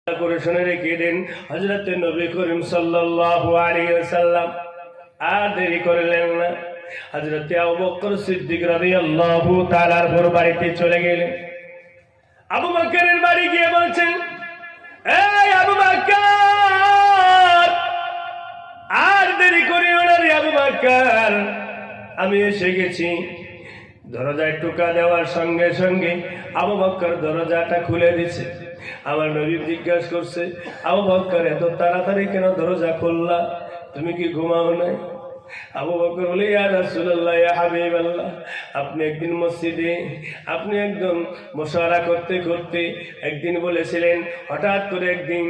করে শুনে রেখে দিন হযরত নবী করিম সাল্লাল্লাহু আলাইহি ওয়াসাল্লাম আর দেরি করলেন না। হযরত আবু বকর সিদ্দিক রাদিয়াল্লাহু তাআলার বাড়িতে চলে গেলেন। আবু বকরের বাড়ি গিয়ে বলছেন, এই আবু বকর, আর দেরি করিও না রে আবু বকর, আমি এসে গেছি। দরজায় টোকা দেওয়ার সঙ্গে সঙ্গে আবু বকর দরজাটা খুলে দিছে। আমার নবী জিজ্ঞাসা করছে, আবু বকর এত তাড়াতাড়ি কেন দরজা খুললা, তুমি কি ঘুমাও নাই? আবু বকর বলে, ইয়া রাসূলুল্লাহ, ইয়া হাবিবাল্লাহ, আপনি একদিন মসজিদে আপনি একদম মুশাওয়ারা করতে করতে একদিন বলেছিলেন হঠাৎ করে একদিন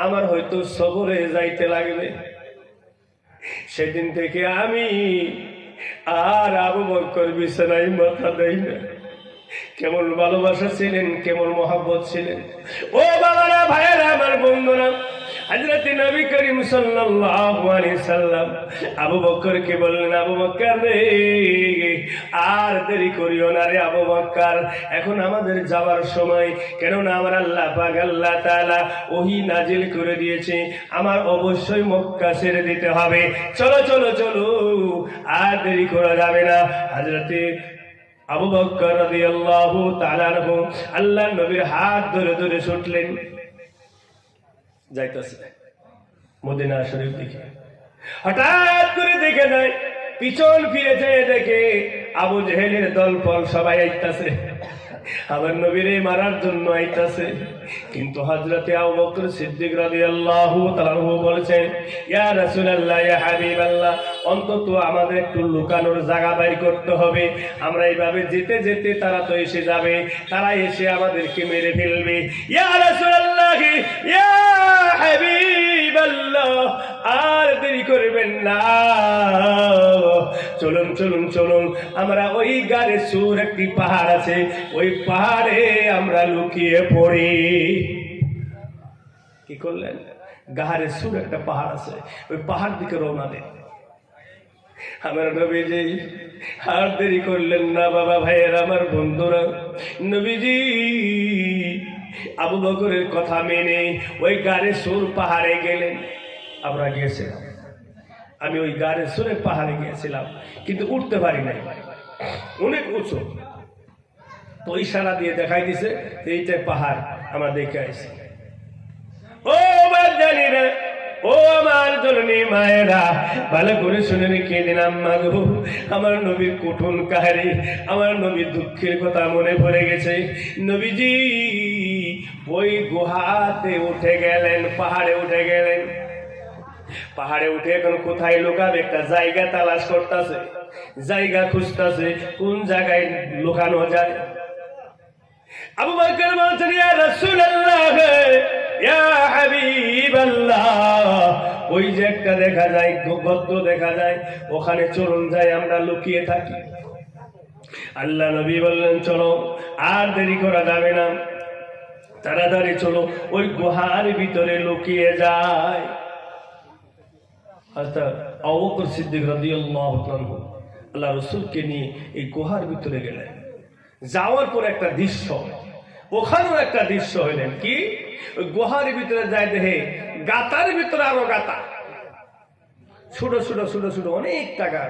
আমার হয়তো সফরে যাইতে লাগবে। সেদিন থেকে আমি আর আবু বকর বিছানায় মাথা দেই না। কেমন ভালোবাসা ছিলেন, কেমন মহব্বত ছিলেন। ও বাবারা, ভাইয়েরা, আমার বন্ধুরা, হযরত নবী করিম সাল্লাল্লাহু আলাইহি সাল্লাম আবু বকরকে বললেন, আবু বকর রে, আর দেরি করিও না রে আবু বকর, এখন আমাদের যাওয়ার সময়। কেননা আমার আল্লাহ পাক আল্লাহ তাআলা ওহী নাজিল করে দিয়েছে, আমার অবশ্যই মক্কা ছেড়ে দিতে হবে। চলো চলো চলো, আর দেরি করা যাবে না। হযরত আবু বকর রাদিয়াল্লাহু তাআলা আনহু আল্লাহর নবীর হাত ধরে ধরে ছুটলেন, যাইতেছে মদিনা শরীফ দিকে। হঠাৎ করে দেখে যায়, পিছন ফিরে যেয়ে দেখে আবু জেহেলের দলবল সবাই আইতাছে, আমার নবীরে মারার জন্য আইতাছে। কিন্তু হযরতে আবু বকর সিদ্দিক রাদিয়াল্লাহু তাআলা বলেছেন, ইয়া রাসূলুল্লাহ, ইয়া হাবিবাল্লাহ, অন্তত আমাদের একটু লুকানোর জায়গা বাইর করতে হবে। আমরা এইভাবে যেতে যেতে তারা তো এসে যাবে, তারা এসে আমাদেরকে মেরে ফেলবে। ইয়া রাসূলুল্লাহ, ইয়া হাবিবাল্লাহ, আর দেরি করবেন না, চলুন চলুন চলুন, আমরা ওই গারে সুর একটি পাহাড় আছে, ওই পাহাড়ে আমরা লুকিয়ে পড়ি। কি করলেন? গাহারে সুর একটা পাহাড় আছে, ওই পাহাড় দিকে রওনা দেন। আমার নবীজি আর দেরি করলেন না। বাবা, ভাইয়ের, আমার বন্ধুরা, নবীজি আবু বকরের কথা মেনে ওই গারে সুর পাহাড়ে গেলেন। আমরা গিয়েছিলাম, আমি ওই গারে সুরে পাহাড়ে গিয়েছিলাম, কিন্তু উঠতে পারি নাই, অনেক উঁচু। তো ইশারা দিয়ে দেখাই দিছে এইটা পাহাড়, আমরা দেখে আসি। ও বাচ্চারা, ও আমার জননী মায়েরা, ভালো করে শুনে রেখে দিন। আম্মা গো, আমার নবীর কুটুন কাহারি, আমার নবীর দুঃখের কথা মনে পড়ে গেছে। নবীজি ওই গুহাতে উঠে গেলেন, পাহাড়ে উঠে গেলেন। পাহাড়ে উঠে এখন কোথায় লুকাবে, একটা জায়গা তালাশ করতেছে, জায়গা খুঁজতেছে কোন জায়গায় লুকানো যায়। আবু বকর বলছেন, ইয়া রাসূলুল্লাহ, ইয়া হাবিবাল্লাহ, ওই যে একটা দেখা যায়, গোত্র দেখা যায়, ওখানে চলুন যাই, আমরা লুকিয়ে থাকি। আল্লাহ নবী বললেন, চলো, আর দেরি করা যাবে না, তাড়াতাড়ি চলো, ওই গুহার ভিতরে লুকিয়ে যায়। আবু বকর সিদ্দিক রাদিয়াল্লাহু তাআলা আল্লাহ রাসূলকে নিয়ে এই গুহার ভিতরে গেলেন। যাওয়ার পর একটা দৃশ্য, ওখানেও একটা দৃশ্য হইলেন কি, ওই গুহার ভিতরে যায় দেখে গাতার ভিতরে আরো গাতা, ছোট ছোট ছোট ছোট অনেক টাকা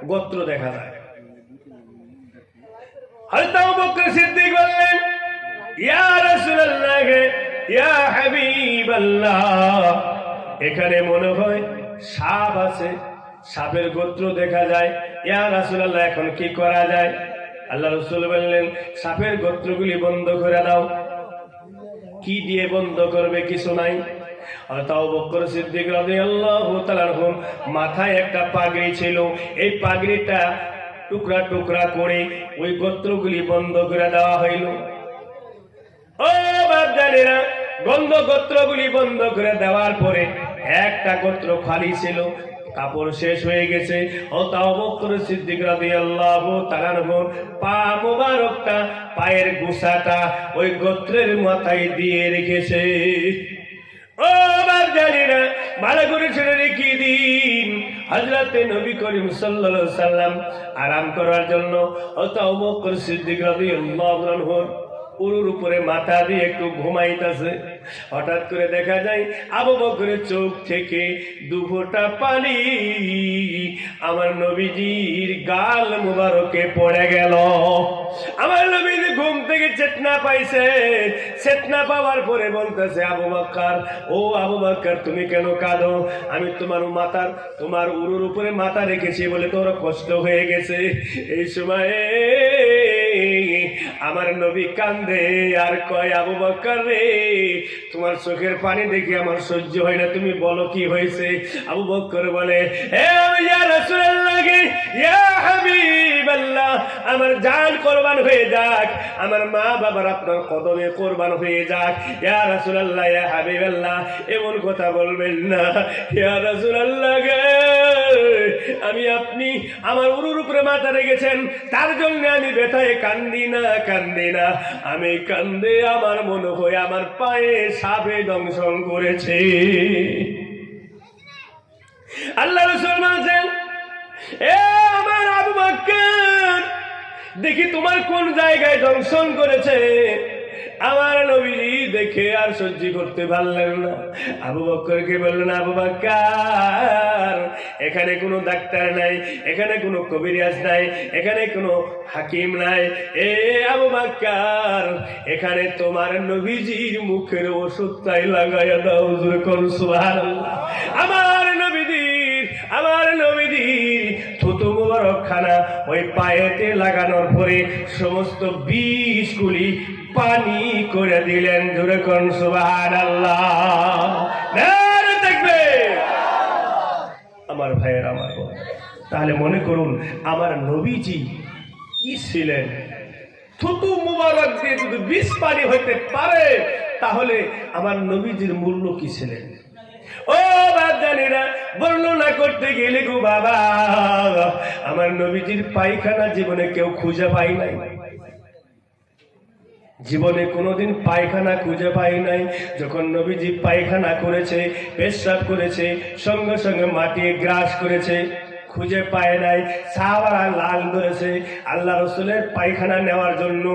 গোত্র দেখা যায়। হযরত আবু বকর সিদ্দিক বললেন, ইয়া রাসূলুল্লাহ, ইয়া হাবিবাল্লাহ, এখানে মনে হয় সাপ আছে, সাপের গোত্র দেখা যায়। ইয়া রাসূলুল্লাহ, এখন কি করা যায়? আল্লাহ রাসূল বললেন, সাপের গোত্রগুলি বন্ধ করে দাও। কি দিয়ে বন্ধ করবে? কিছু নাই। হযরত আবু বকর সিদ্দিক রাদিয়াল্লাহু তাআলা মাথায় একটা পাগড়ি ছিল, এই পাগড়িটা টুকরা টুকরা করে ওই গোত্রগুলি বন্ধ করে দেওয়া হইল। ও বাপজানেরা, গোত্রগুলি বন্ধ করে দেওয়ার পরে একটা গোত্র খালি ছিল, কাপড় শেষ হয়ে গেছে। ও আবু বকর সিদ্দিক রাদিয়াল্লাহু তাআলা পা মোবারকটা, পায়ের গোছাটা ওই গোত্রের মাথায় দিয়ে রেখেছে। ও বাপজানেরা, ভালো করে শুনে রেখে দিন, হযরতে নবী করিম সাল্লাল্লাহু আলাইহি সাল্লাম আরাম করার জন্য আবু বকর সিদ্দিক রাদিয়াল্লাহু আনহু উরুর উপরে মাথা দিয়ে একটু ঘুমাইতেছে। হঠাৎ করে দেখা যায় আবু বকরের চোখ থেকে দুফোঁটা পানি আমার নবীজির গাল মুবারকে পড়ে গেল। আমার নবীজি ঘুম থেকে চেতনা পাইছে। চেতনা পাওয়ার পরে বলতেছে, আবু বকর, ও আবু বকর, তুমি কেন কাঁদো? আমি তোমার উরুর উপরে মাথা রেখেছি বলে তোর কষ্ট হয়ে গেছে। এই সময়ে আমার নবী কান্দে আর কয়, আবু বকর রে, তোমার চোখের পানি দেখে আমার সহ্য হয় না, তুমি বলো কি হয়েছে? আবু বকর বলে, ইয়া রাসূলুল্লাহ, ইয়া হাবিবাল্লাহ, আমার জান কোরবান হয়ে যাক, আমার মা বাবার আপনার কদমে কোরবান হয়ে যাক। ইয়া রাসূলুল্লাহ, ইয়া হাবিবাল্লাহ, এমন কথা বলবেন না। ইয়া রাসূলুল্লাহ, আপনি আমার উরুর উপরে মাথা রেখেছেন, তার জন্য আমি ব্যথায় কান্দি না, আমি কান্দে আমার মনে হয় আমার পায়ে সাপে দংশন করেছে। আল্লাহ রাসূল বলেন, এ আমার আবু বকর, দেখি তোমার কোন জায়গায় দংশন করেছে। আমার নবীজি দেখে আর সহ্য করতে পারলেন না। আবু বকরকে বললেন, আবু বকর, এখানে কোনো ডাক্তার নাই, এখানে কোনো কবিরাজ নাই, এখানে কোনো হাকিম নাই। এ আবু বকর, এখানে তোমার নবীজির মুখের ওষুধটাই লাগাইয়া দাও। জোরে কোন সুবহানাল্লাহ। আমার নবীজির থুতু মুবারক খানা ওই পায়েতে লাগানোর পরে সমস্ত বিষগুলি পানি করে দিলেন। জোরে কোন সুবহানাল্লাহ। নারে তাকবীর। আমার ভাইয়ের, আমার বোন, তাহলে মনে করুন আমার নবীজি কি ছিলেন। থুতু মুবারক দিয়ে যদি বিষ পানি হইতে পারে, তাহলে আমার নবীজির মূল্য কি ছিলেন? ও বাপজানেরা, বর্ণনা করতে গেলে গো বাবা, আমার নবীজির পায়খানা জীবনে কেউ খুঁজে পাই নাই। জীবনে কোনোদিন পায়খানা খুঁজে পাই নাই। যখন নবীজি পায়খানা করেছে, পেশাব করেছে, সঙ্গে সঙ্গে মাটি গ্রাস করেছে, খুঁজে পায় নাই। সাহাবারা লাইন ধরেছে আল্লাহ রসুলের পায়খানা নেওয়ার জন্য,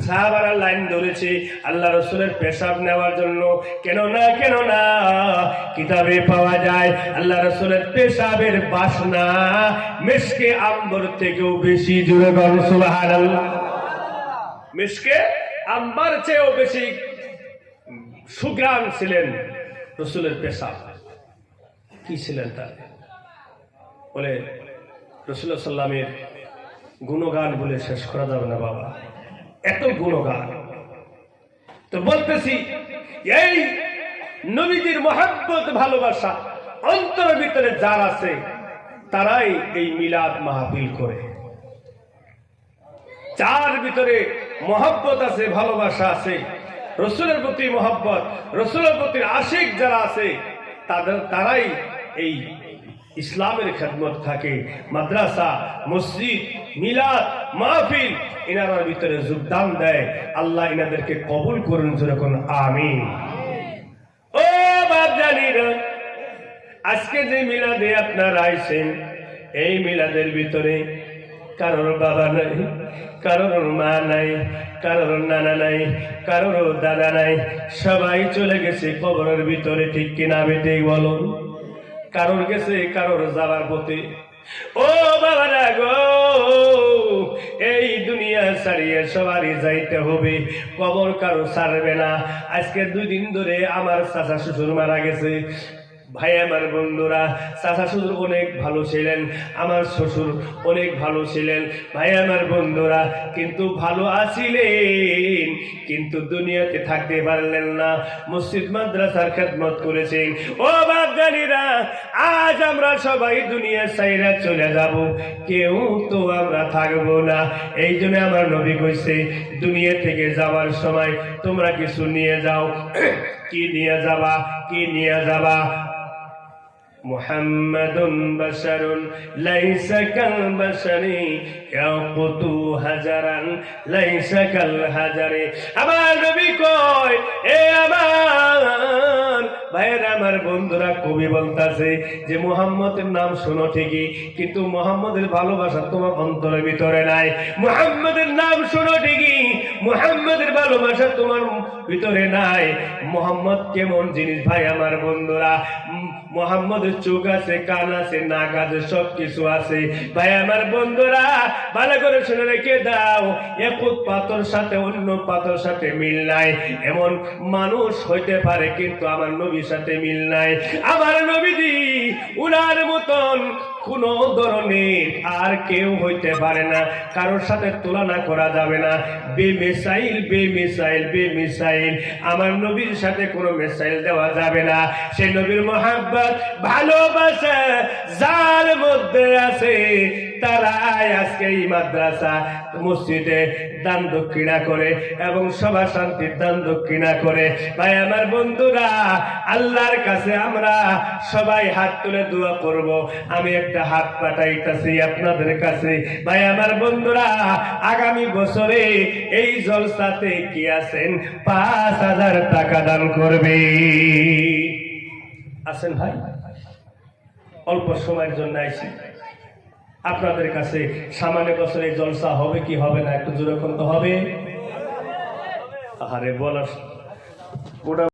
সাহাবারা লাইন ধরেছে আল্লাহ রসুলের পেশাব নেওয়ার জন্য। কেন না কিতাবে পাওয়া যায় আল্লাহ রসুলের পেশাবের বাসনা মিশকে আম্বর থেকেও বেশি। জোরে বল সুবহানাল্লাহ। মিশকে আম্বার চেয়েও বেশি সুঘ্রাণ ছিলেন রসুলের পেশাব। কি ছিলেন তার? বলে রাসূলুল্লাহ সাল্লামের গুণগান বলে শেষ করা যাবে না বাবা, এত গুণগান। তো বলতেছি, এই নবীজির মহব্বত ভালোবাসা অন্তরের ভিতরে যার আছে, তারাই এই মিলাদ মাহফিল করে। যার ভিতরে মহব্বত আছে, ভালোবাসা আছে, রসুলের প্রতি মহব্বত, রসুলের প্রতি আশিক যারা আছে, তারাই এই ইসলামের খেদমত থাকে। মাদ্রাসা, মসজিদ, মিলাদ, মাহফিল এনার ভিতরে যোগদান দেয়। আল্লাহ এনাদেরকে কবুল করুন। যেরকম আমিন। ও বাপ জানিরা, আজকে যে মিলাদে আপনারা আইছেন, এই মিলাদের ভিতরে কারোর বাবা নাই, কারোর মা নাই, কারোর নানা নাই, কারোর দাদা নাই, সবাই চলে গেছে কবরের ভিতরে। ঠিক কিনা বেটে বলো? কারোর গেছে কারোর যাবার পথে। ও বাবারা গো, এই দুনিয়া ছাড়িয়ে সবারই যাইতে হবে, কবর কারো ছাড়বে না। আজকে 2 দিন ধরে আমার চাচা শ্বশুর মারা গেছে। ভাই আমার বন্ধুরা, চাচা শ্বশুর অনেক ভালো ছিলেন, আমার শ্বশুর অনেক ভালো ছিলেন। ভাই আমার বন্ধুরা, কিন্তু ভালো আছিলেন, কিন্তু দুনিয়াতে থাকতে পারলেন না। মসজিদ মাদ্রাসার খেদমত করেছেন। ও বাপ জানিরা, আজ আমরা সবাই দুনিয়া ছাইরা চলে যাব, কেউ তো আমরা থাকবো না। এই জন্য আমার নবী কইছে, দুনিয়া থেকে যাওয়ার সময় তোমরা কিছু নিয়ে যাও। কি নিয়ে যাবা? কি নিয়ে যাবা? মুহাম্মাদুন বাশারুন লাইসা কাল বাশারি ইয়াকুতু হাজারান লাইসা কাল হাজারি। আমার নবী কয়, এ আমার ভাইয়েরা, আমার বন্ধুরা কবি বলতাছে যে মুহাম্মদের নাম শোনো ঠিকই, কিন্তু মুহাম্মদের ভালোবাসা তোমার অন্তরের ভিতরে নাই। মুহাম্মদের নাম শোনো ঠিকই, মুহাম্মদের ভালোবাসা তোমার ভিতরে নাই। মুহাম্মদ কেমন জিনিস ভাই আমার বন্ধুরা? মুহাম্মদের চোখ আছে, কান আছে, নাক আছে, সব কিছু আছে। ভাই আমার বন্ধুরা ভালো করে শুনে রেখে দাও, এক পাথর সাথে অন্য পাথর সাথে মিল নাই। এমন মানুষ হইতে পারে কিন্তু আমার নবীর সাথে মিল নাই। আমার নবীজি উনার মতন কোন ধরনের আর কেউ হইতে পারে না, কারোর সাথে তুলনা করা যাবে না। বেমিসাইল বেমিসাইল বেমিসাইল, আমার নবীর সাথে কোনো মিসাইল দেওয়া যাবে না। সেই নবীর মহাব্বত ভালোবাসা যার মধ্যে আছে তারাই আজকে এই মাদ্রাসা মসজিদে দান দক্ষিণা করে এবং সভা শান্তির দান দক্ষিণা করে। ভাই আমার বন্ধুরা আল্লাহর কাছে আমরা সবাই হাত তুলে দোয়া করব। আমি একটা হাত পাঠাইতেছি আপনাদের কাছে। ভাই আমার বন্ধুরা আগামী বছরে এই জলসাতে কি আছেন 5,000 টাকা দান করবে। আছেন ভাই? অল্প সময়ের জন্য আইছি আপনাদের কাছে। সামনে বছরে জলসা হবে কি হবে না একটু জোরে কোন তো হবে? আরে বলার